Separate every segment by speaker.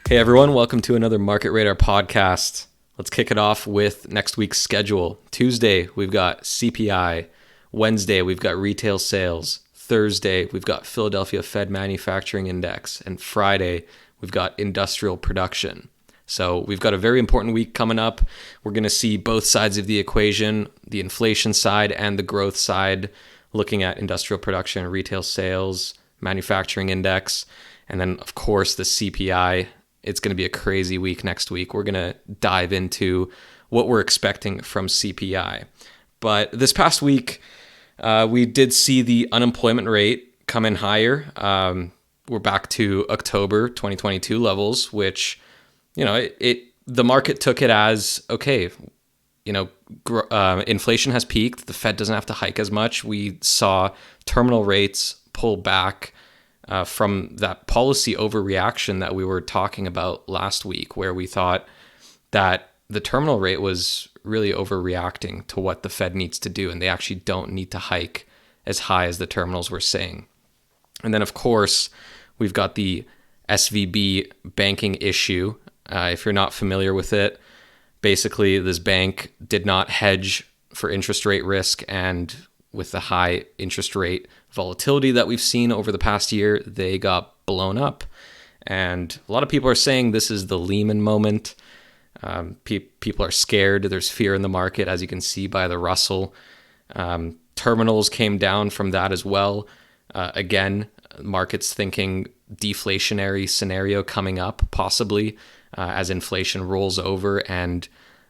Speaker 1: Hey everyone, welcome to another Market Radar podcast. Let's kick it off with next week's schedule. Tuesday, we've got CPI. Wednesday, we've got retail sales. Thursday, we've got Philadelphia Fed Manufacturing Index. And Friday, we've got industrial production. So we've got a very important week coming up. We're going to see both sides of the equation, the inflation side and the growth side, looking at industrial production, retail sales, manufacturing index, and then, of course, the CPI. It's going to be a crazy week next week. We're going to dive into what we're expecting from CPI. But this past week, we did see the unemployment rate come in higher. We're back to October 2022 levels, which, the market took it as, okay, inflation has peaked. The Fed doesn't have to hike as much. We saw terminal rates pull back from that policy overreaction that we were talking about last week, where we thought that the terminal rate was really overreacting to what the Fed needs to do, and they actually don't need to hike as high as the terminals were saying. And then, of course, we've got the SVB banking issue. If you're not familiar with it, basically this bank did not hedge for interest rate risk, and with the high interest rate volatility that we've seen over the past year, they got blown up. And a lot of people are saying this is the Lehman moment. People are scared. There's fear in the market, as you can see by the Russell. Terminals came down from that as well. Again, markets thinking deflationary scenario coming up, possibly, as inflation rolls over, and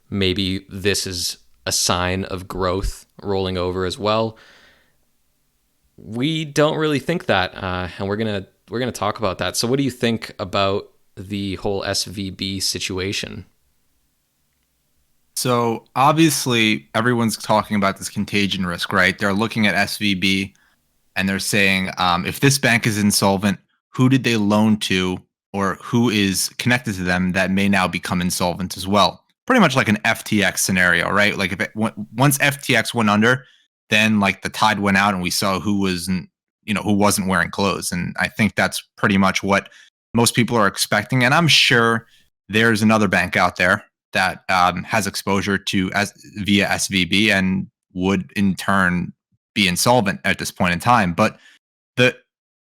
Speaker 1: maybe this is a sign of growth rolling over as well. We don't really think that, and we're gonna talk about that. So, what do you think about the whole SVB situation?
Speaker 2: So obviously, everyone's talking about this contagion risk, right? They're looking at SVB and they're saying, if this bank is insolvent, who did they loan to, or who is connected to them that may now become insolvent as well? Pretty much like an FTX scenario, right? Like if once FTX went under, then like the tide went out and we saw who wasn't wearing clothes. And I think that's pretty much what most people are expecting. And I'm sure there's another bank out there that has exposure to via SVB and would in turn be insolvent at this point in time. But the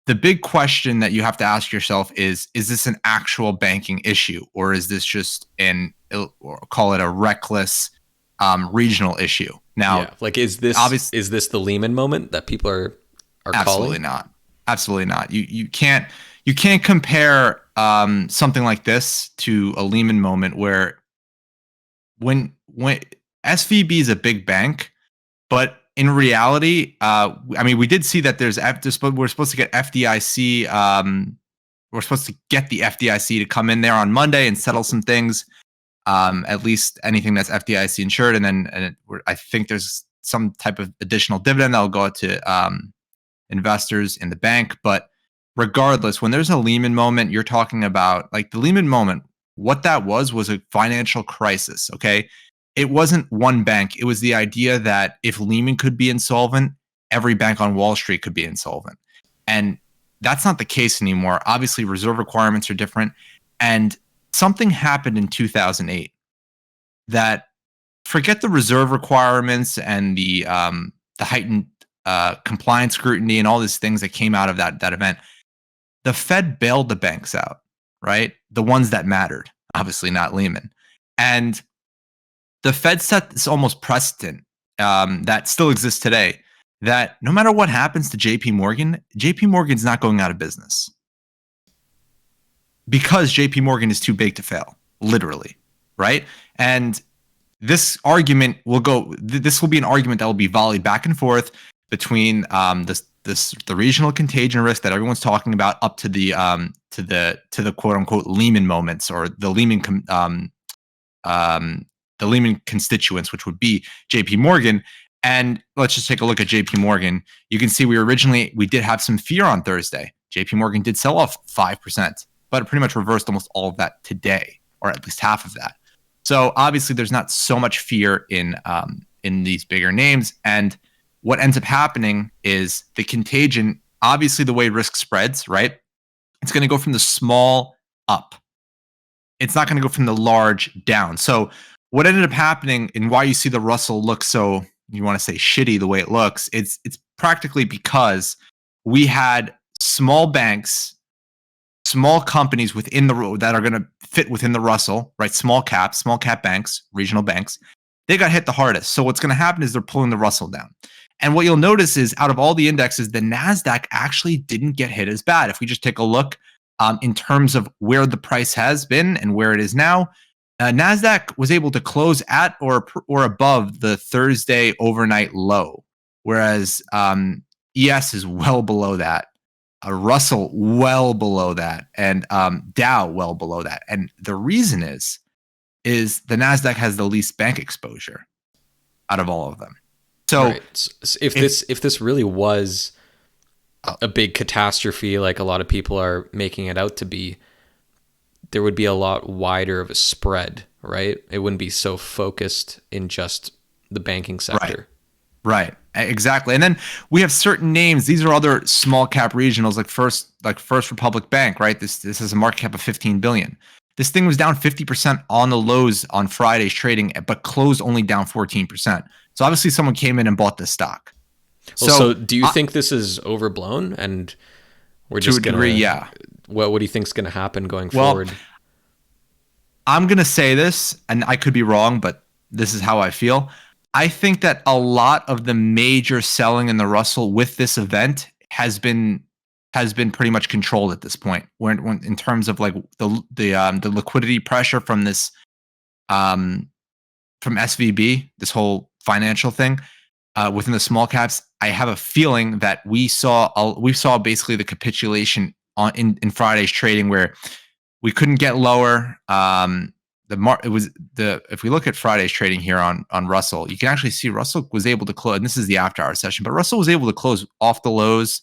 Speaker 2: the big question that you have to ask yourself is this an actual banking issue, or is this just or call it a reckless regional issue? Now,
Speaker 1: Yeah, like is this the Lehman moment that people are
Speaker 2: absolutely
Speaker 1: calling?
Speaker 2: not. Absolutely not. You can't compare something like this to a Lehman moment where when SVB is a big bank, but in reality, I mean, we did see that we're supposed to get FDIC. We're supposed to get the FDIC to come in there on Monday and settle some things, at least anything that's FDIC insured, and I think there's some type of additional dividend that'll go out to investors in the bank. But regardless, when there's a Lehman moment, you're talking about like the Lehman moment. What that was a financial crisis. Okay. It wasn't one bank. It was the idea that if Lehman could be insolvent, every bank on Wall Street could be insolvent. And that's not the case anymore. Obviously, reserve requirements are different. And something happened in 2008 that, forget the reserve requirements and the heightened compliance scrutiny and all these things that came out of that event. The Fed bailed the banks out, right? The ones that mattered, obviously not Lehman. And the Fed set this almost precedent that still exists today, that no matter what happens to JP Morgan's not going out of business because JP Morgan is too big to fail, literally, right? And this will be an argument that will be volleyed back and forth between the regional contagion risk that everyone's talking about up to the quote unquote Lehman moments, or the Lehman constituents, which would be JP Morgan. And let's just take a look at JP Morgan. You can see we did have some fear on Thursday. JP Morgan did sell off 5%, but it pretty much reversed almost all of that today, or at least half of that. So obviously there's not so much fear in these bigger names. And what ends up happening is the contagion, obviously the way risk spreads, right? It's going to go from the small up. it's not going to go from the large down. So what ended up happening and why you see the Russell look so, you want to say shitty the way it looks, it's practically because we had small banks, small companies within the that are going to fit within the Russell, right? Small cap banks, regional banks, they got hit the hardest. So what's going to happen is they're pulling the Russell down. And what you'll notice is out of all the indexes, the NASDAQ actually didn't get hit as bad. If we just take a look in terms of where the price has been and where it is now, NASDAQ was able to close at or above the Thursday overnight low, whereas ES is well below that. Russell well below that, and Dow well below that. And the reason is the NASDAQ has the least bank exposure out of all of them. So
Speaker 1: right. So if this really was a big catastrophe, like a lot of people are making it out to be, there would be a lot wider of a spread, right? It wouldn't be so focused in just the banking sector.
Speaker 2: Right. Exactly. And then we have certain names. These are other small cap regionals like First Republic Bank, right? This is a market cap of 15 billion. This thing was down 50% on the lows on Friday's trading, but closed only down 14%. So obviously someone came in and bought this stock.
Speaker 1: Well, so do you think this is overblown and we're just going to
Speaker 2: degree, yeah.
Speaker 1: What do you think is going to happen going forward?
Speaker 2: I'm going to say this, and I could be wrong, but this is how I feel. I think that a lot of the major selling in the Russell with this event has been pretty much controlled at this point. When in terms of like the liquidity pressure from this from SVB, this whole financial thing within the small caps, I have a feeling that we saw basically the capitulation in Friday's trading where we couldn't get lower. If we look at Friday's trading here on Russell, you can actually see Russell was able to close, and this is the after hour session, but Russell was able to close off the lows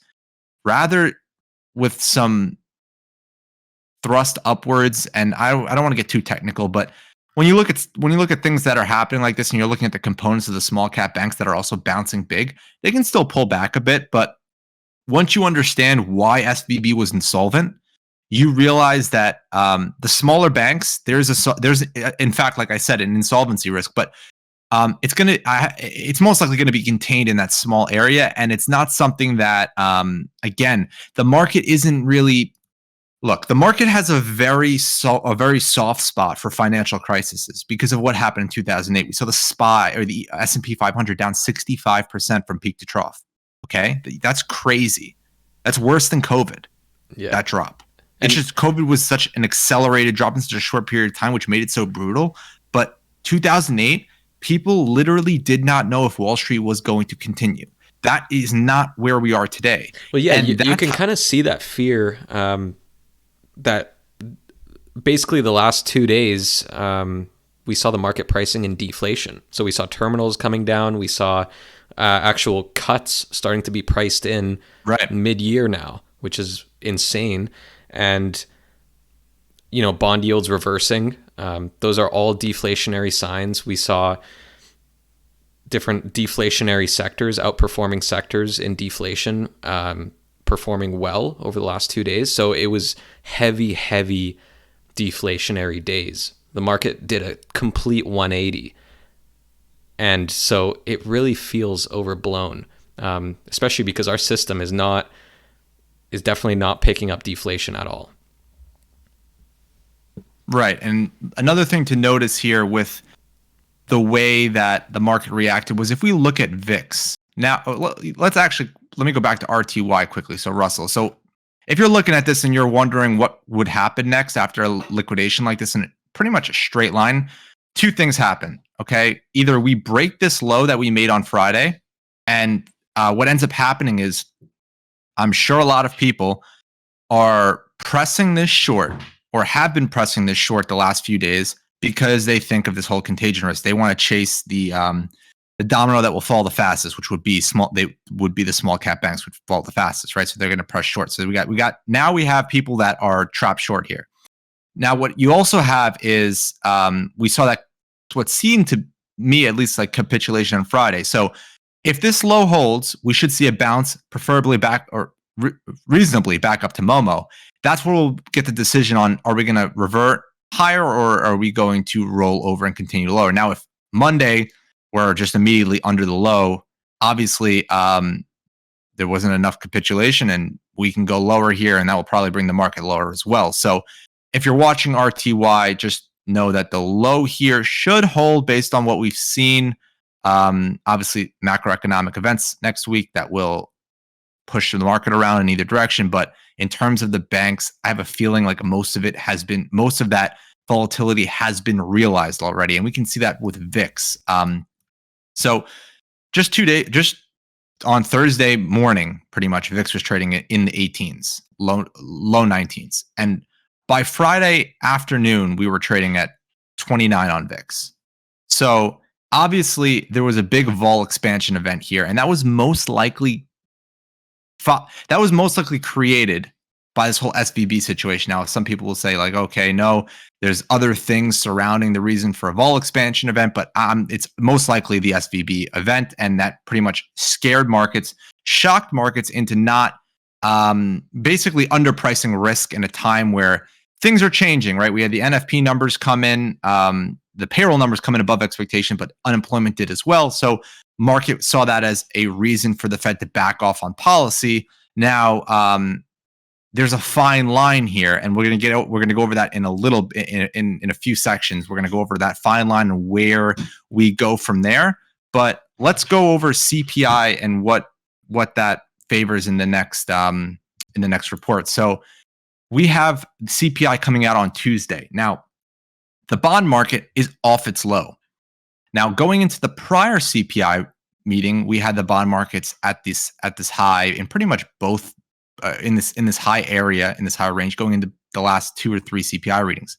Speaker 2: rather with some thrust upwards. And I don't want to get too technical, but when you look at things that are happening like this and you're looking at the components of the small cap banks that are also bouncing big, they can still pull back a bit. But once you understand why SVB was insolvent, you realize that the smaller banks, there's in fact, like I said, an insolvency risk, but it's most likely going to be contained in that small area, and it's not something that again, the market isn't really. Look, the market has a very soft spot for financial crises because of what happened in 2008. We saw the SPY or the S&P 500 down 65% from peak to trough. Okay, that's crazy. That's worse than COVID.
Speaker 1: Yeah,
Speaker 2: that drop. It's just COVID was such an accelerated drop in such a short period of time, which made it so brutal. But 2008, people literally did not know if Wall Street was going to continue. That is not where we are today.
Speaker 1: Well, yeah, you can kind of see that fear. That basically the last 2 days, we saw the market pricing in deflation. So we saw terminals coming down. We saw actual cuts starting to be priced in mid-year now, which is insane. And, bond yields reversing. Those are all deflationary signs. We saw different deflationary sectors outperforming sectors in deflation, performing well over the last 2 days. So it was heavy deflationary days. The market did a complete 180. And so it really feels overblown, especially because our system is definitely not picking up deflation at all.
Speaker 2: Right. And another thing to notice here with the way that the market reacted was if we look at VIX. Now, let me go back to RTY quickly. So Russell. So if you're looking at this and you're wondering what would happen next after a liquidation like this in pretty much a straight line, two things happen. Okay. Either we break this low that we made on Friday, and what ends up happening is I'm sure a lot of people are pressing this short or have been pressing this short the last few days because they think of this whole contagion risk. They want to chase the domino that will fall the fastest, which would be small. They would be the small cap banks would fall the fastest, right? So they're going to press short. So now we have people that are trapped short here. Now, what you also have is we saw that what seemed to me at least like capitulation on Friday. So if this low holds, we should see a bounce, preferably back or reasonably back up to Momo. That's where we'll get the decision on: are we going to revert higher, or are we going to roll over and continue lower? Now, if Monday we're just immediately under the low, obviously there wasn't enough capitulation and we can go lower here, and that will probably bring the market lower as well. So if you're watching RTY, just know that the low here should hold based on what we've seen. Obviously, macroeconomic events next week that will push the market around in either direction. But in terms of the banks, I have a feeling like most of that volatility has been realized already. And we can see that with VIX. So just on Thursday morning, pretty much VIX was trading in the 18s, low 19s. And by Friday afternoon, we were trading at 29 on VIX. So obviously there was a big vol expansion event here, and that was most likely created by this whole SVB situation. Now, some people will say like, okay, no, there's other things surrounding the reason for a vol expansion event, but it's most likely the SVB event, and that pretty much scared markets, shocked markets into not basically underpricing risk in a time where things are changing, right? We had the NFP numbers come in, the payroll numbers come in above expectation, but unemployment did as well. So market saw that as a reason for the Fed to back off on policy. Now, there's a fine line here, and we're going to go over that in a few sections. We're going to go over that fine line and where we go from there. But let's go over CPI and what that favors in the next report. So we have CPI coming out on Tuesday. Now, the bond market is off its low. Now, going into the prior CPI meeting, we had the bond markets at this high in pretty much both in this high area, in this high range, going into the last 2 or 3 CPI readings.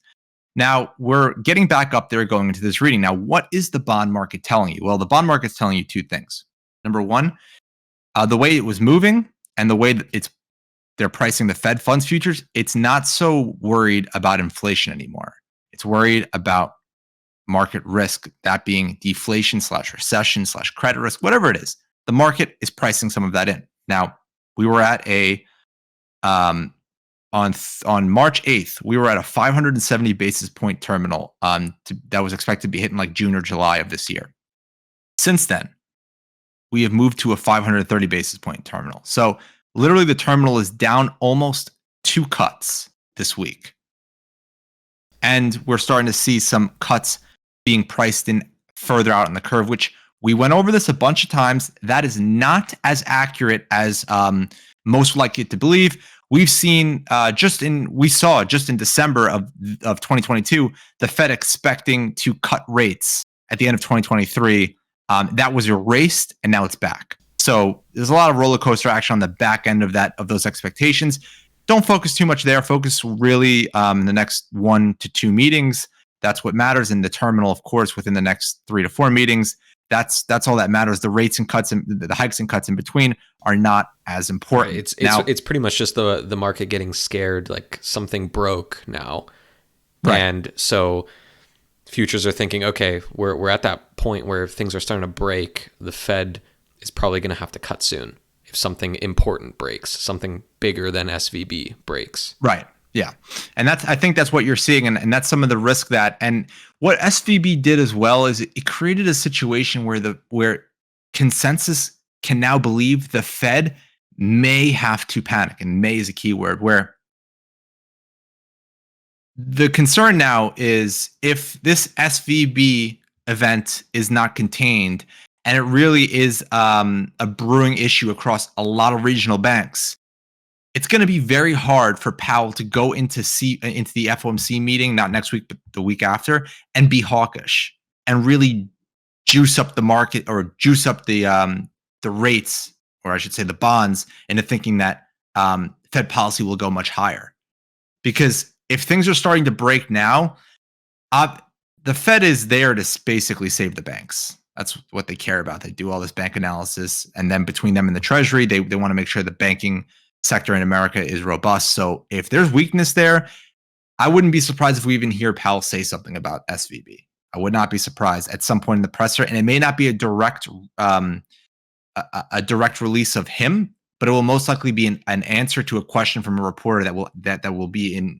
Speaker 2: Now we're getting back up there going into this reading. Now, what is the bond market telling you? Well, the bond market's telling you 2 things. Number one, the way it was moving and the way that they're pricing the Fed funds futures, it's not so worried about inflation anymore. It's worried about market risk, that being deflation / recession / credit risk, whatever it is. The market is pricing some of that in. Now, we were at on March 8th, we were at a 570 basis point terminal that was expected to be hit in like June or July of this year. Since then, we have moved to a 530 basis point terminal. So literally the terminal is down almost 2 cuts this week. And we're starting to see some cuts being priced in further out on the curve, which we went over this a bunch of times. That is not as accurate as most would like it to believe. We've seen just in December of 2022, the Fed expecting to cut rates at the end of 2023. That was erased, and now it's back. So there's a lot of roller coaster action on the back end of those expectations. Don't focus too much there. Focus really in the next 1 to 2 meetings. That's what matters. In the terminal, of course, within the next 3 to 4 meetings. That's all that matters. The rates and cuts and the hikes and cuts in between are not as important.
Speaker 1: Right. It's pretty much just the market getting scared, like something broke now,
Speaker 2: right.
Speaker 1: And so futures are thinking, okay, we're at that point where things are starting to break. The Fed is probably going to have to cut soon if something important breaks, something bigger than SVB breaks.
Speaker 2: Right. Yeah. And I think that's what you're seeing. And that's some of the risk and what SVB did as well is it created a situation where consensus can now believe the Fed may have to panic, and may is a key word, where the concern now is if this SVB event is not contained, and it really is a brewing issue across a lot of regional banks, it's going to be very hard for Powell to go into the FOMC meeting, not next week, but the week after, and be hawkish and really juice up the market or juice up the rates, or I should say the bonds, into thinking that Fed policy will go much higher. Because if things are starting to break now, the Fed is there to basically save the banks. That's what they care about. They do all this bank analysis, and then between them and the Treasury, they want to make sure the banking sector in America is robust. So if there's weakness there, I wouldn't be surprised if we even hear Powell say something about SVB. I would not be surprised at some point in the presser, and it may not be a direct release of him, but it will most likely be an answer to a question from a reporter that will be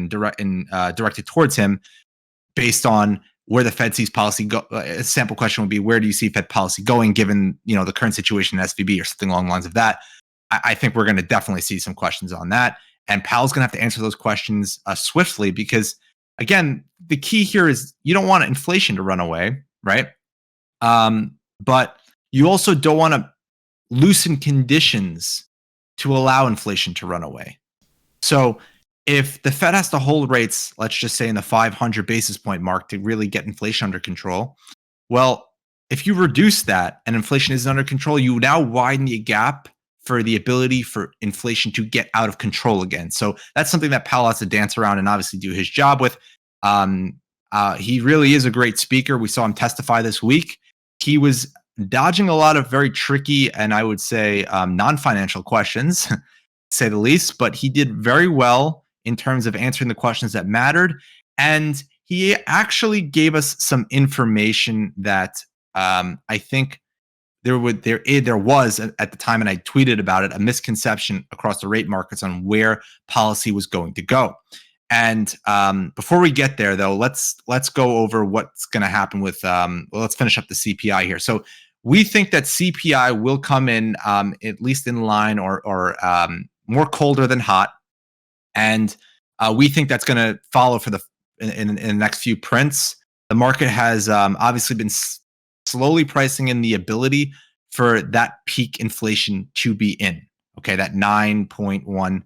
Speaker 2: directed towards him based on where the Fed sees policy go. A sample question would be, where do you see Fed policy going given the current situation in SVB or something along the lines of that. I think we're going to definitely see some questions on that, and Powell's going to have to answer those questions swiftly because, again, the key here is you don't want inflation to run away, right? But you also don't want to loosen conditions to allow inflation to run away. So if the Fed has to hold rates, let's just say in the 500 basis point mark to really get inflation under control, well, if you reduce that and inflation isn't under control, you now widen the gap for the ability for inflation to get out of control again. So that's something that Powell has to dance around and obviously do his job with. He really is a great speaker. We saw him testify this week. He was dodging a lot of very tricky and I would say non-financial questions, to say the least, but he did very well in terms of answering the questions that mattered. And he actually gave us some information that I think there was at the time, and I tweeted about it, a misconception across the rate markets on where policy was going to go. And before we get there, though, let's go over what's going to happen with. Let's finish up the CPI here. So we think that CPI will come in at least in line or more colder than hot, and we think that's going to follow for in the next few prints. The market has obviously been slowly pricing in the ability for that peak inflation to be in. Okay, that 9.1,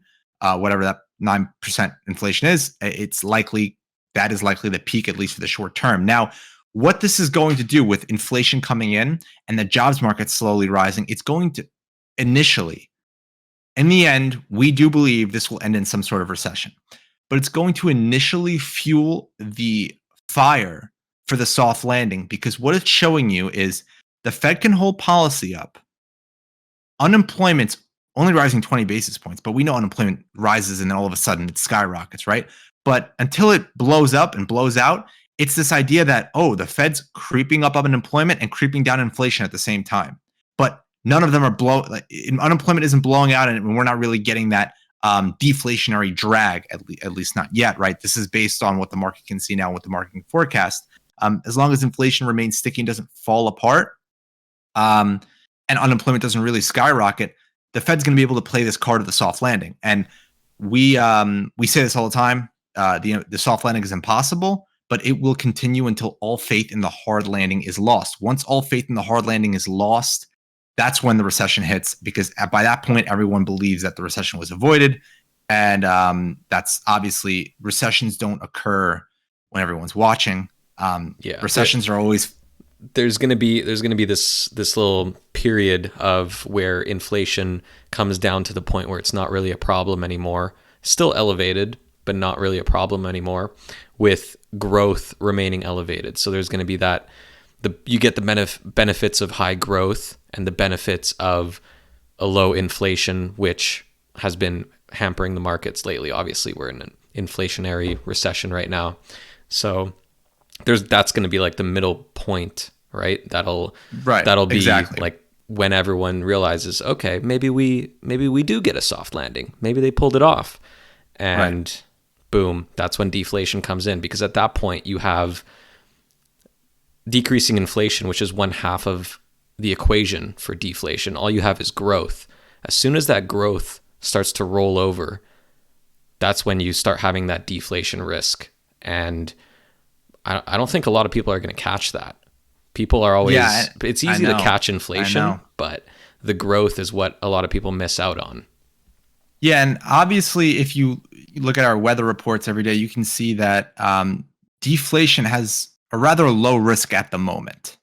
Speaker 2: whatever that 9% inflation is, that is likely the peak, at least for the short term. Now, what this is going to do with inflation coming in and the jobs market slowly rising, it's going to initially, in the end, we do believe this will end in some sort of recession, but it's going to initially fuel the fire for the soft landing, because what it's showing you is the Fed can hold policy up. Unemployment's only rising 20 basis points, but we know unemployment rises and then all of a sudden it skyrockets, right? But until it blows up and blows out, it's this idea that, the Fed's creeping up unemployment and creeping down inflation at the same time. But none of them are unemployment isn't blowing out, and we're not really getting that deflationary drag, at least not yet, right? This is based on what the market can see now, what the market can forecast. As long as inflation remains sticky and doesn't fall apart, and unemployment doesn't really skyrocket, the Fed's going to be able to play this card of the soft landing. And we say this all the time: the soft landing is impossible, but it will continue until all faith in the hard landing is lost. Once all faith in the hard landing is lost, that's when the recession hits, because by that point, everyone believes that the recession was avoided. And that's obviously, recessions don't occur when everyone's watching. Recessions are always.
Speaker 1: There's going to be this little period of where inflation comes down to the point where it's not really a problem anymore. Still elevated, but not really a problem anymore, with growth remaining elevated. So there's going to be that. You get the benefits of high growth and the benefits of a low inflation, which has been hampering the markets lately. Obviously, we're in an inflationary recession right now. So that's going to be like the middle point, right? That'll be exactly like when everyone realizes, okay, maybe we do get a soft landing. Maybe they pulled it off. And boom, that's when deflation comes in, because at that point you have decreasing inflation, which is one half of the equation for deflation. All you have is growth. As soon as that growth starts to roll over, that's when you start having that deflation risk. And I don't think a lot of people are going to catch that. People are always, it's easy to catch inflation, but the growth is what a lot of people miss out on.
Speaker 2: Yeah, and obviously, if you look at our weather reports every day, you can see that deflation has a rather low risk at the moment.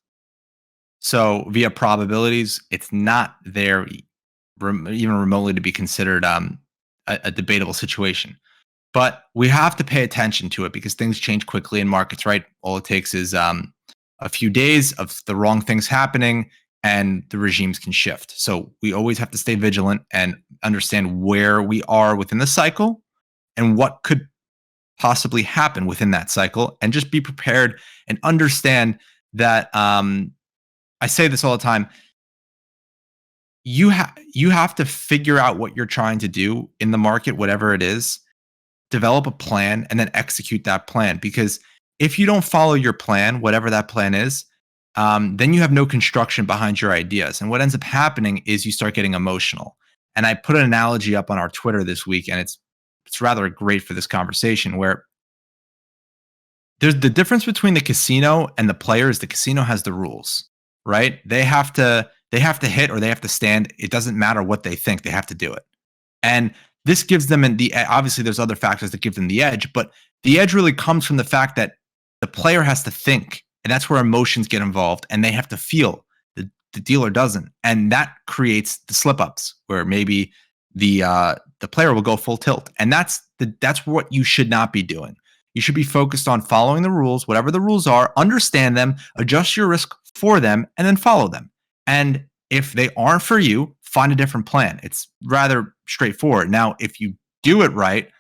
Speaker 2: So via probabilities, it's not there even remotely to be considered a debatable situation. But we have to pay attention to it because things change quickly in markets, right? All it takes is a few days of the wrong things happening and the regimes can shift. So we always have to stay vigilant and understand where we are within the cycle and what could possibly happen within that cycle, and just be prepared and understand that I say this all the time. you have to figure out what you're trying to do in the market, whatever it is, develop a plan and then execute that plan. Because if you don't follow your plan, whatever that plan is, then you have no construction behind your ideas. And what ends up happening is you start getting emotional. And I put an analogy up on our Twitter this week, and it's rather great for this conversation, where there's the difference between the casino and the players. The casino has the rules, right? They have to hit or they have to stand. It doesn't matter what they think, they have to do it. And this gives them, and obviously there's other factors that give them the edge, but the edge really comes from the fact that the player has to think, and that's where emotions get involved, and they have to feel. The dealer doesn't, and that creates the slip ups where maybe the player will go full tilt, and that's what you should not be doing. You should be focused on following the rules, whatever the rules are, understand them, adjust your risk for them, and then follow them. And if they aren't for you, find a different plan. It's rather straightforward. Now, if you do it right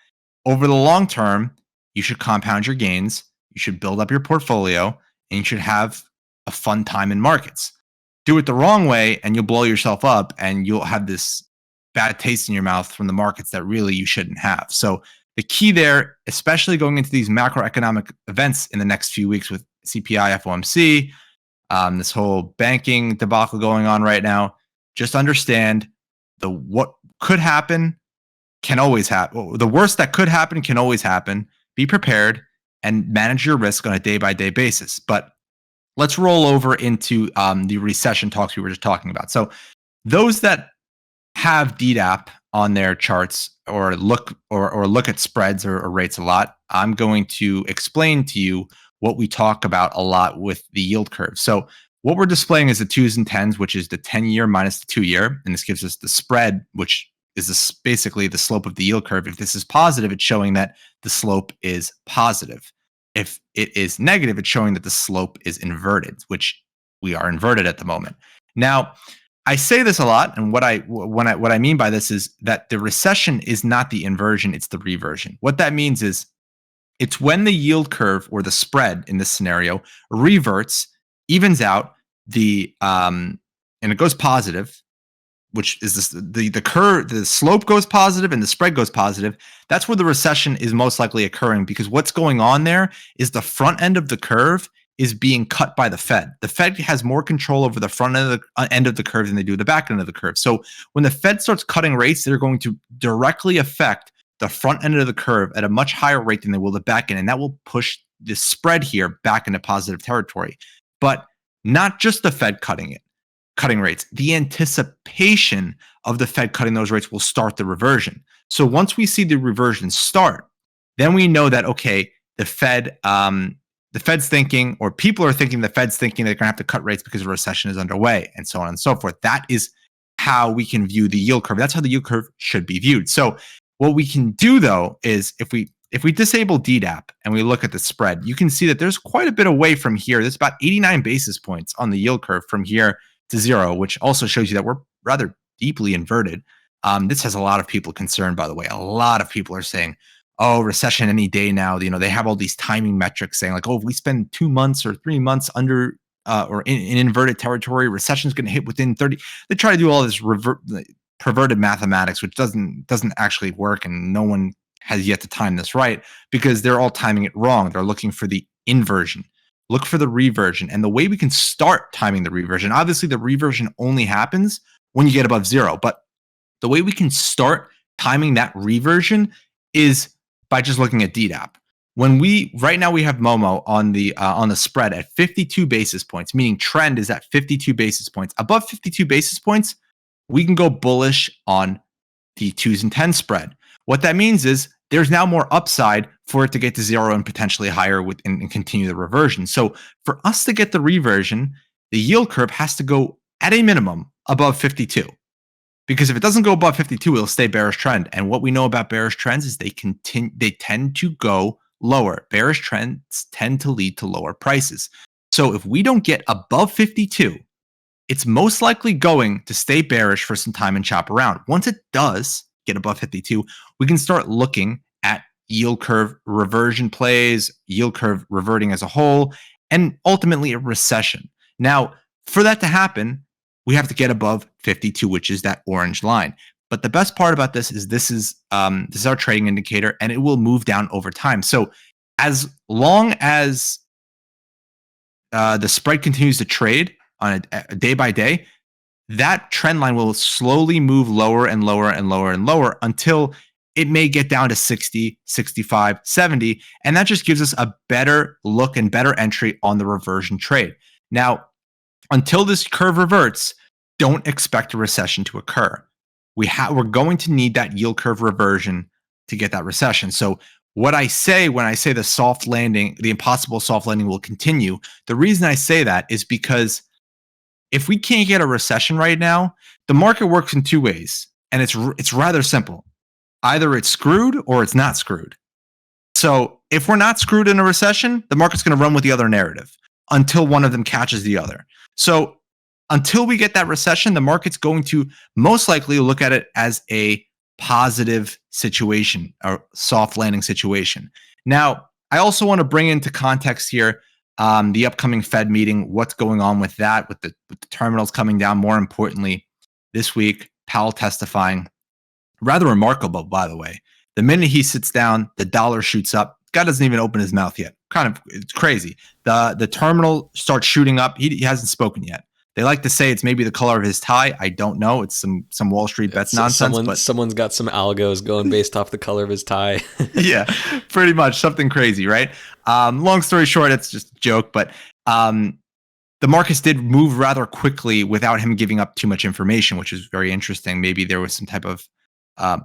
Speaker 2: over the long term, you should compound your gains, you should build up your portfolio, and you should have a fun time in markets. Do it the wrong way, and you'll blow yourself up, and you'll have this bad taste in your mouth from the markets that really you shouldn't have. So the key there, especially going into these macroeconomic events in the next few weeks with CPI, FOMC, this whole banking debacle going on right now, just understand what could happen can always happen. The worst that could happen can always happen. Be prepared and manage your risk on a day-by-day basis. But let's roll over into the recession talks we were just talking about. So those that have DDAP on their charts or look at spreads or rates a lot, I'm going to explain to you what we talk about a lot with the yield curve. So what we're displaying is the 2s and 10s, which is the 10-year minus the 2-year. And this gives us the spread, which is basically the slope of the yield curve. If this is positive, it's showing that the slope is positive. If it is negative, it's showing that the slope is inverted, which we are inverted at the moment. Now, I say this a lot, and what I mean by this is that the recession is not the inversion, it's the reversion. What that means is it's when the yield curve or the spread in this scenario reverts, evens out and it goes positive, which is the curve, the slope goes positive and the spread goes positive. That's where the recession is most likely occurring, because what's going on there is the front end of the curve is being cut by the Fed. The Fed has more control over the front end of the curve than they do the back end of the curve. So when the Fed starts cutting rates, they're going to directly affect the front end of the curve at a much higher rate than they will the back end. And that will push the spread here back into positive territory. But not just the Fed cutting rates. The anticipation of the Fed cutting those rates will start the reversion. So once we see the reversion start, then we know that, okay, the Fed's thinking, or people are thinking the Fed's thinking they're going to have to cut rates because a recession is underway, and so on and so forth. That is how we can view the yield curve. That's how the yield curve should be viewed. So what we can do, though, is if we disable DDAP and we look at the spread, you can see that there's quite a bit away from here. There's about 89 basis points on the yield curve from here to zero, which also shows you that we're rather deeply inverted. This has a lot of people concerned, by the way. A lot of people are saying, oh, recession any day now. They have all these timing metrics saying like, oh, if we spend 2 months or 3 months under or in inverted territory, recession is going to hit within 30. They try to do all this perverted mathematics, which doesn't actually work, and no one has yet to time this right, because they're all timing it wrong. They're looking for the inversion. Look for the reversion. And the way we can start timing the reversion, obviously the reversion only happens when you get above zero, but the way we can start timing that reversion is by just looking at DDAP. Right now we have Momo on the spread at 52 basis points, meaning trend is at 52 basis points. Above 52 basis points, we can go bullish on the 2s and 10 spread. What that means is there's now more upside for it to get to zero and potentially higher and continue the reversion. So for us to get the reversion, the yield curve has to go at a minimum above 52. Because if it doesn't go above 52, it'll stay bearish trend. And what we know about bearish trends is they tend to go lower. Bearish trends tend to lead to lower prices. So if we don't get above 52, it's most likely going to stay bearish for some time and chop around. Once it does get above 52, we can start looking at yield curve reversion plays, yield curve reverting as a whole, and ultimately a recession. Now, for that to happen, we have to get above 52, which is that orange line. But the best part about this is our trading indicator, and it will move down over time. So as long as the spread continues to trade on a day by day, that trend line will slowly move lower and lower and lower and lower until it may get down to 60, 65, 70. And that just gives us a better look and better entry on the reversion trade. Now, until this curve reverts, don't expect a recession to occur. We're going to need that yield curve reversion to get that recession. So what I say when I say the soft landing, the impossible soft landing will continue, the reason I say that is because if we can't get a recession right now, the market works in two ways, and it's rather simple. Either it's screwed or it's not screwed. So if we're not screwed in a recession, the market's going to run with the other narrative until one of them catches the other. So until we get that recession, the market's going to most likely look at it as a positive situation, a soft landing situation. Now, I also want to bring into context here the upcoming Fed meeting, what's going on with that, with the terminals coming down. More importantly, this week, Powell testifying. Rather remarkable, by the way. The minute he sits down, the dollar shoots up. Guy doesn't even open his mouth yet. It's crazy. The terminal starts shooting up. He hasn't spoken yet. They like to say it's maybe the color of his tie. I don't know. It's some Wall Street bets nonsense. But
Speaker 1: someone's got some algos going based off the color of his tie.
Speaker 2: Yeah, pretty much something crazy, right? Long story short, it's just a joke. But the markets did move rather quickly without him giving up too much information, which is very interesting. Maybe there was some type of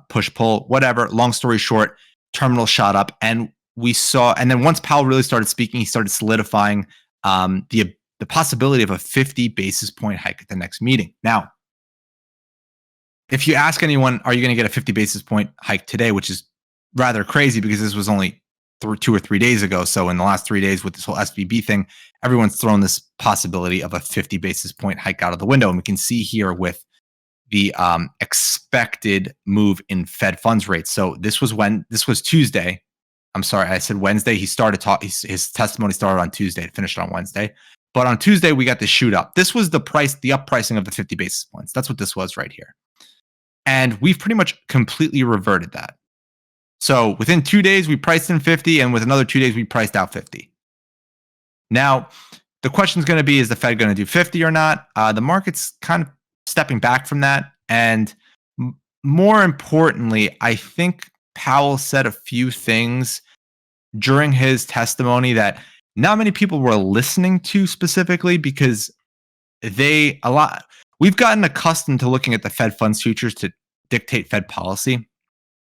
Speaker 2: push-pull, whatever. Long story short, terminal shot up, and we saw. And then once Powell really started speaking, he started solidifying the possibility of a 50 basis point hike at the next meeting. Now, if you ask anyone, are you going to get a 50 basis point hike today, which is rather crazy because this was only 2 or 3 days ago. So in the last 3 days with this whole SVB thing, everyone's thrown this possibility of a 50 basis point hike out of the window. And we can see here with the expected move in Fed funds rates. So this was Tuesday. I'm sorry, I said Wednesday. He started his testimony started on Tuesday, it finished on Wednesday. But on Tuesday, we got the shoot up. This was the up pricing of the 50 basis points. That's what this was right here. And we've pretty much completely reverted that. So within 2 days, we priced in 50, and with another 2 days, we priced out 50. Now, the question is going to be, is the Fed going to do 50 or not? The market's kind of stepping back from that. And more importantly, I think Powell said a few things during his testimony that not many people were listening to specifically because we've gotten accustomed to looking at the Fed funds futures to dictate Fed policy.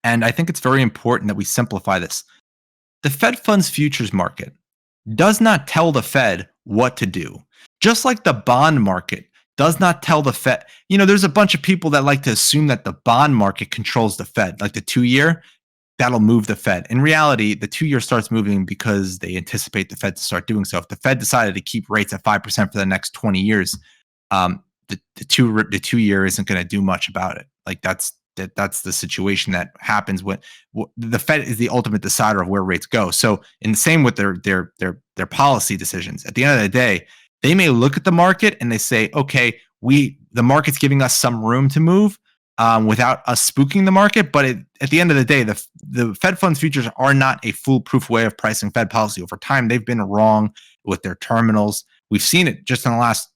Speaker 2: And I think it's very important that we simplify this. The Fed funds futures market does not tell the Fed what to do. Just like the bond market does not tell the Fed. There's a bunch of people that like to assume that the bond market controls the Fed, like the 2-year. That'll move the Fed. In reality, the 2-year starts moving because they anticipate the Fed to start doing so. If the Fed decided to keep rates at 5% for the next 20 years, the 2-year isn't going to do much about it. Like that's the situation that happens when the Fed is the ultimate decider of where rates go. So in the same with their policy decisions, at the end of the day, they may look at the market and they say, okay, the market's giving us some room to move. Without us spooking the market. But at the end of the day, the Fed funds futures are not a foolproof way of pricing Fed policy. Over time, they've been wrong with their terminals. We've seen it just in the last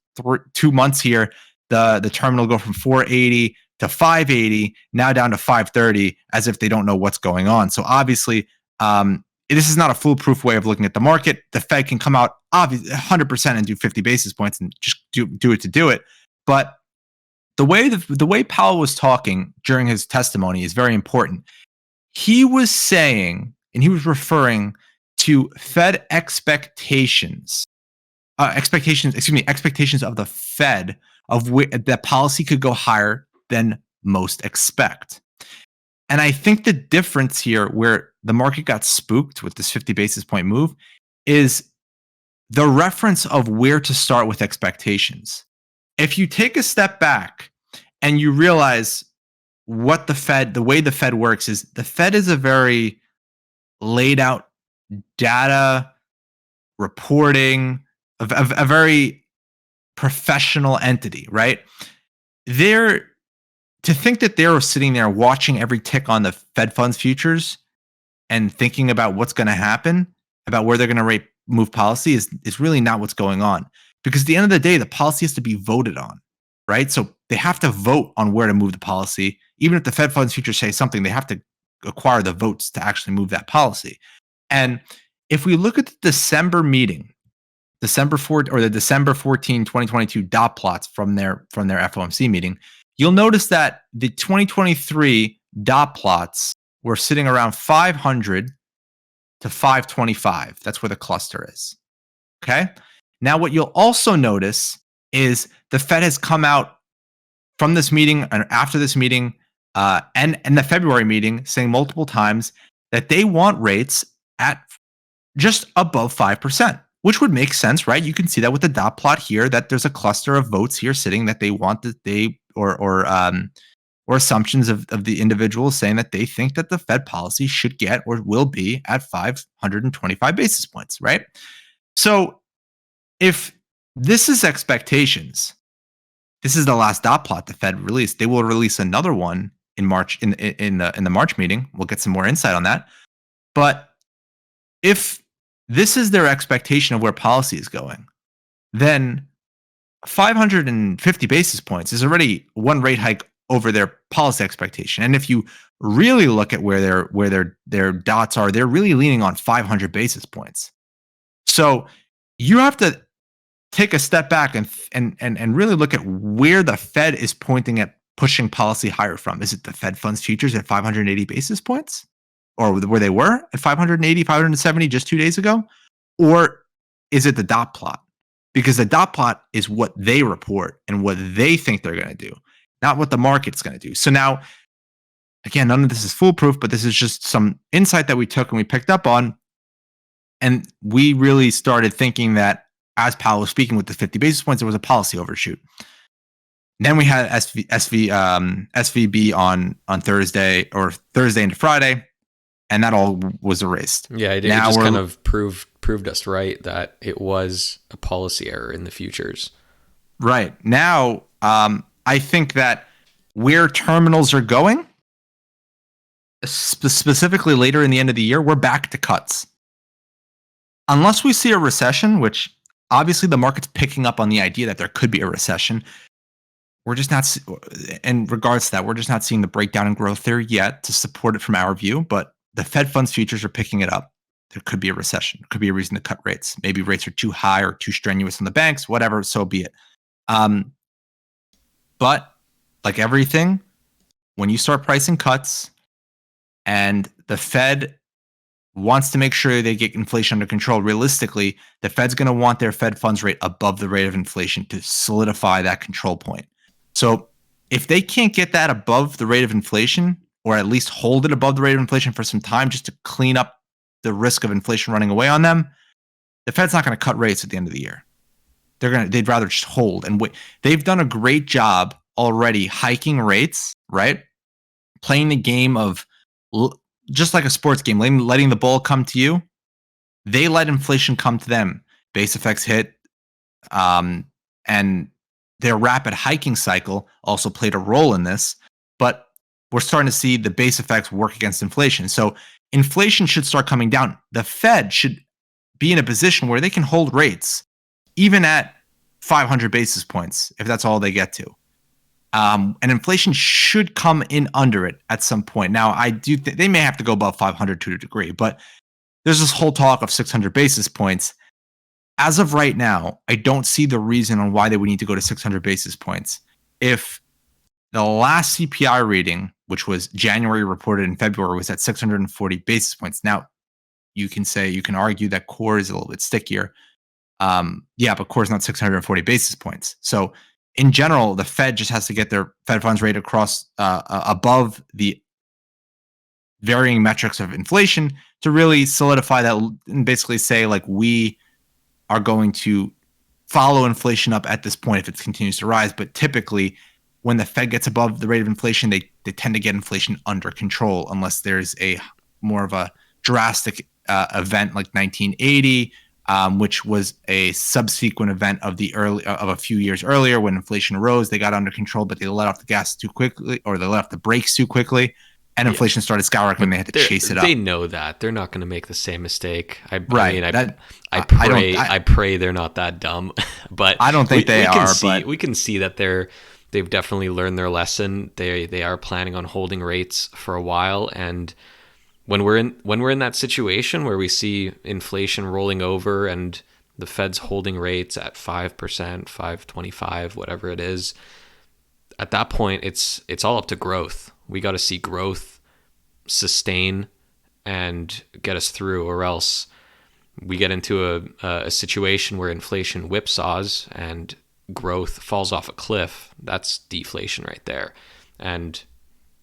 Speaker 2: 2 months here. The terminal go from 480 to 580, now down to 530, as if they don't know what's going on. So obviously, this is not a foolproof way of looking at the market. The Fed can come out 100% and do 50 basis points and just do it to do it. But the way Powell was talking during his testimony is very important. He was saying, and he was referring to Fed expectations of the Fed that policy could go higher than most expect. And I think the difference here where the market got spooked with this 50 basis point move is the reference of where to start with expectations. If you take a step back and you realize the way the Fed works is the Fed is a very laid out data reporting, a very professional entity, right? They're to think that they're sitting there watching every tick on the Fed funds futures and thinking about what's going to happen, about where they're going to move policy is really not what's going on. Because at the end of the day, the policy has to be voted on, right? So they have to vote on where to move the policy. Even if the Fed funds futures say something, they have to acquire the votes to actually move that policy. And if we look at the December meeting, December 4th or the December 14, 2022 dot plots from their FOMC meeting, you'll notice that the 2023 dot plots were sitting around 500 to 525. That's where the cluster is. Okay. Now, what you'll also notice is the Fed has come out from this meeting and after this meeting and the February meeting saying multiple times that they want rates at just above 5%, which would make sense, right? You can see that with the dot plot here, that there's a cluster of votes here sitting that they want that they or assumptions of the individuals saying that they think that the Fed policy should get or will be at 525 basis points, right? So if this is expectations, this is the last dot plot the Fed released. They will release another one in March in the March meeting. We'll get some more insight on that. But if this is their expectation of where policy is going, then 550 basis points is already one rate hike over their policy expectation. And if you really look at where their dots are, they're really leaning on 500 basis points. So you have to take a step back and really look at where the Fed is pointing at pushing policy higher from. Is it the Fed funds futures at 580 basis points? Or where they were at 580, 570 just 2 days ago? Or is it the dot plot? Because the dot plot is what they report and what they think they're going to do, not what the market's going to do. So now, again, none of this is foolproof, but this is just some insight that we took and we picked up on. And we really started thinking that as Powell was speaking with the 50 basis points, there was a policy overshoot. Then we had SVB on Thursday into Friday, and that all was erased.
Speaker 1: Yeah, it just kind of proved us right that it was a policy error in the futures.
Speaker 2: Right. Now, I think that where terminals are going, specifically later in the end of the year, we're back to cuts. Unless we see a recession, which obviously the market's picking up on the idea that there could be a recession, we're just not, in regards to that, we're just not seeing the breakdown in growth there yet to support it from our view, but the Fed funds futures are picking it up. There could be a recession. There could be a reason to cut rates. Maybe rates are too high or too strenuous on the banks, whatever, so be it. But like everything, when you start pricing cuts and the Fed wants to make sure they get inflation under control, realistically, the Fed's going to want their Fed funds rate above the rate of inflation to solidify that control point. So if they can't get that above the rate of inflation, or at least hold it above the rate of inflation for some time just to clean up the risk of inflation running away on them, the Fed's not going to cut rates at the end of the year. They'd rather just hold and wait. They've done a great job already hiking rates, right? Playing the game of just like a sports game, letting the ball come to you. They let inflation come to them. Base effects hit, and their rapid hiking cycle also played a role in this. But we're starting to see the base effects work against inflation. So inflation should start coming down. The Fed should be in a position where they can hold rates even at 500 basis points, if that's all they get to. And inflation should come in under it at some point. Now, I do think they may have to go above 500 to a degree, but there's this whole talk of 600 basis points. As of right now, I don't see the reason on why they would need to go to 600 basis points. If the last CPI reading, which was January reported in February, was at 640 basis points. Now, you can argue that core is a little bit stickier. But core is not 640 basis points. So in general, the Fed just has to get their Fed funds rate across above the varying metrics of inflation to really solidify that and basically say, like, we are going to follow inflation up at this point if it continues to rise. But typically, when the Fed gets above the rate of inflation, they tend to get inflation under control unless there's a more of a drastic event like 1980 which was a subsequent event of a few years earlier when inflation rose. They got under control, but they let off the gas too quickly, or they let off the brakes too quickly, and inflation started skyrocketing. And they had to chase it up.
Speaker 1: They know that they're not going to make the same mistake. I pray they're not that dumb, but
Speaker 2: I don't think they are. But
Speaker 1: we can see that they've definitely learned their lesson. They are planning on holding rates for a while, and when we're in that situation where we see inflation rolling over and the Fed's holding rates at 5%, 5.25, whatever it is, at that point it's all up to growth. We got to see growth sustain and get us through, or else we get into a situation where inflation whipsaws and growth falls off a cliff. That's deflation right there. And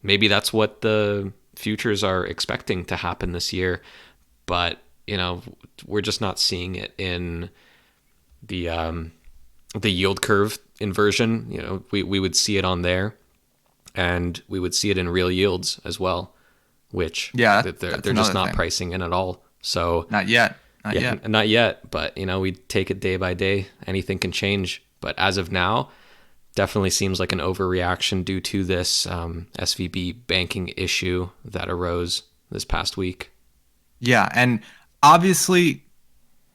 Speaker 1: maybe that's what the futures are expecting to happen this year, but we're just not seeing it in the yield curve inversion. We would see it on there, and we would see it in real yields as well, which they're just not pricing in at all. So
Speaker 2: not yet.
Speaker 1: But we take it day by day. Anything can change, but as of now, definitely seems like an overreaction due to this SVB banking issue that arose this past week.
Speaker 2: Yeah, and obviously,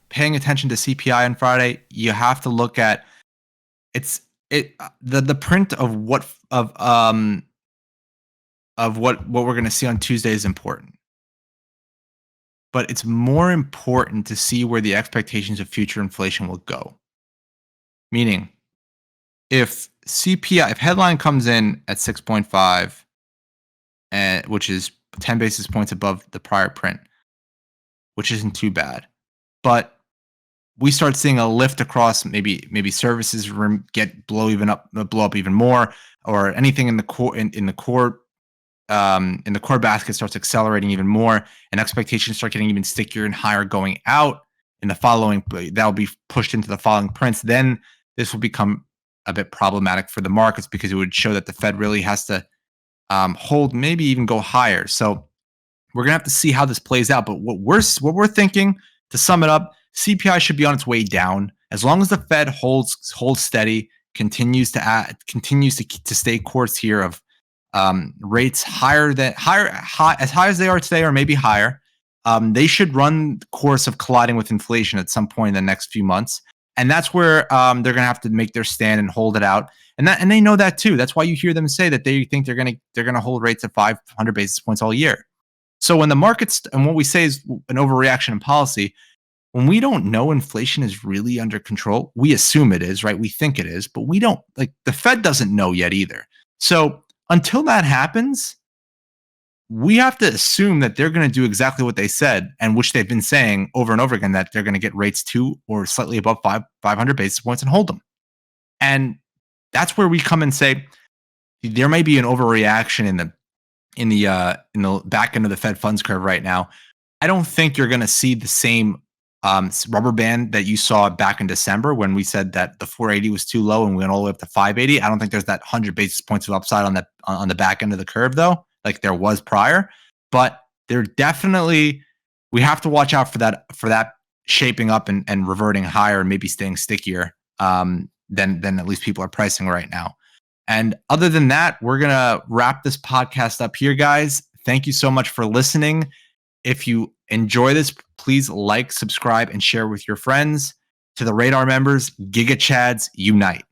Speaker 2: paying attention to CPI on Friday, you have to look at the print of what we're going to see on Tuesday is important. But it's more important to see where the expectations of future inflation will go. Meaning, if headline comes in at 6.5, which is 10 basis points above the prior print, which isn't too bad, but we start seeing a lift across maybe services blow up even more, or anything in the core basket starts accelerating even more, and expectations start getting even stickier and higher going out in the following. That'll be pushed into the following prints. Then this will become a bit problematic for the markets, because it would show that the Fed really has to hold, maybe even go higher. So we're gonna have to see how this plays out. But what we're thinking, to sum it up, CPI should be on its way down as long as the Fed holds steady, continues to stay course here of rates as high as they are today, or maybe higher. They should run the course of colliding with inflation at some point in the next few months. And that's where they're going to have to make their stand and hold it out. And they know that too. That's why you hear them say that they think they're going to hold rates at 500 basis points all year. So when the markets, and what we say is an overreaction in policy, when we don't know inflation is really under control, we assume it is, right? We think it is, but we don't. Like, the Fed doesn't know yet either. So until that happens, we have to assume that they're going to do exactly what they said, and which they've been saying over and over again, that they're going to get rates to or slightly above 500 basis points and hold them. And that's where we come and say there may be an overreaction in the back end of the Fed funds curve right now. I don't think you're going to see the same rubber band that you saw back in December when we said that the 480 was too low and we went all the way up to 580. I don't think there's that 100 basis points of upside on the back end of the curve, though, like there was prior. But there definitely, we have to watch out for that shaping up and reverting higher and maybe staying stickier than at least people are pricing right now. And other than that, we're going to wrap this podcast up here, guys. Thank you so much for listening. If you enjoy this, please like, subscribe, and share with your friends. To the Radar members, Giga Chads Unite.